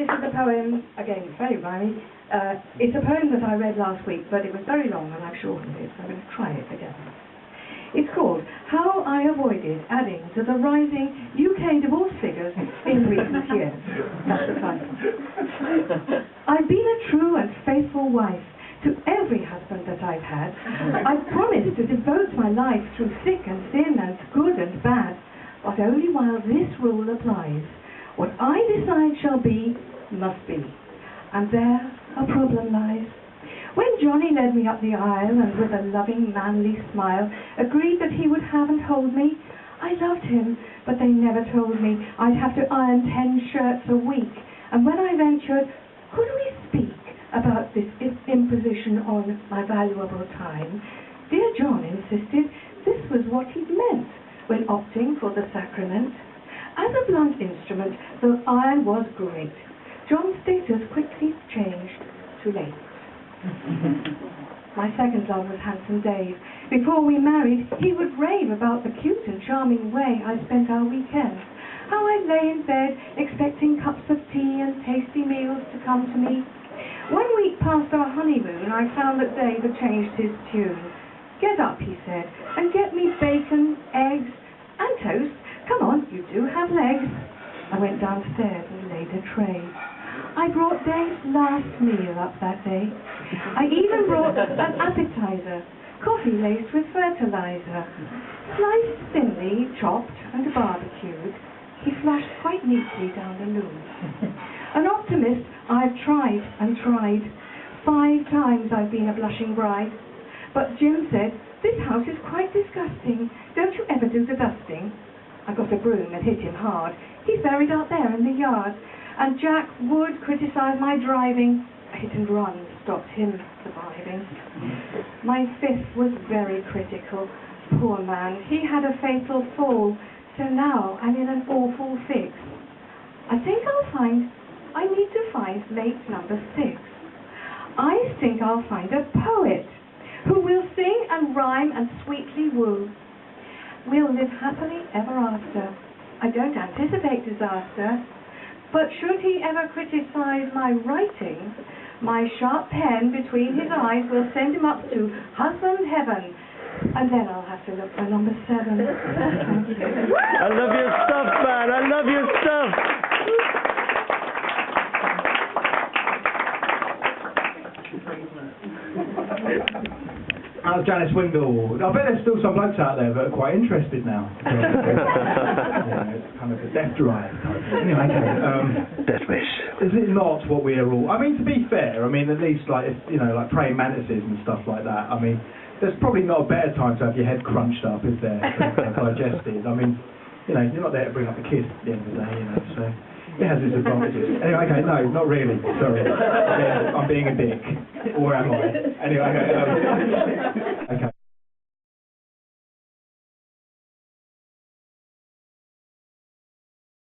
this is a poem, again, it's very rhymy. It's a poem that I read last week, but it was very long and I've shortened it, so I'm going to try it again. It's called How I Avoided Adding to the Rising UK Divorce Figures in Recent Years. That's the title. I've been a true and faithful wife to every husband that I've had. I've promised to devote my life through thick and thin and good and bad, but only while this rule applies. What I decide shall be, must be. And there a problem lies. When Johnny led me up the aisle and with a loving, manly smile agreed that he would have and hold me, I loved him, but they never told me I'd have to iron 10 shirts a week. And when I ventured, could we speak about this imposition on my valuable time, dear John insisted this was what he'd meant when opting for the sacrament. As a blunt instrument, the iron was great. John's status quickly changed to late. My second love was handsome Dave. Before we married, he would rave about the cute and charming way I spent our weekends. How I lay in bed, expecting cups of tea and tasty meals to come to me. 1 week past our honeymoon, I found that Dave had changed his tune. Get up, he said, and get me bacon, eggs, and toast. Come on, you do have legs. I went downstairs and laid a tray. I brought Dave's last meal up that day. I even brought an appetizer, coffee laced with fertilizer. Sliced thinly, chopped and barbecued, he flushed quite neatly down the loo. An optimist, I've tried and tried. 5 times I've been a blushing bride. But Jim said, this house is quite disgusting. Don't you ever do the dusting? I got a broom and hit him hard. He's buried out there in the yard. And Jack Wood criticised my driving. A hit and run stopped him surviving. My 5th was very critical. Poor man, he had a fatal fall. So now I'm in an awful fix. I think I need to find mate number 6. I think I'll find a poet who will sing and rhyme and sweetly woo. We'll live happily ever after. I don't anticipate disaster, but should he ever criticize my writing, my sharp pen between his eyes will send him up to husband heaven, and then I'll have to look for number 7. Thank you. I love your stuff, man. I love your stuff. That was Janice Windle. I bet there's still some blokes out there that are quite interested now. It's kind of a death drive type thing. Anyway, okay. Death wish. Is it not what we are all... I mean, to be fair, I mean, at least, like, if, you know, like praying mantises and stuff like that, I mean, there's probably not a better time to have your head crunched up, is there, and digested. I mean, you know, you're not there to bring up the kids at the end of the day, you know, so... It has its advantages. Anyway, okay, no, not really. Sorry. I'm being a dick. Or am I? Anyway, okay. Okay.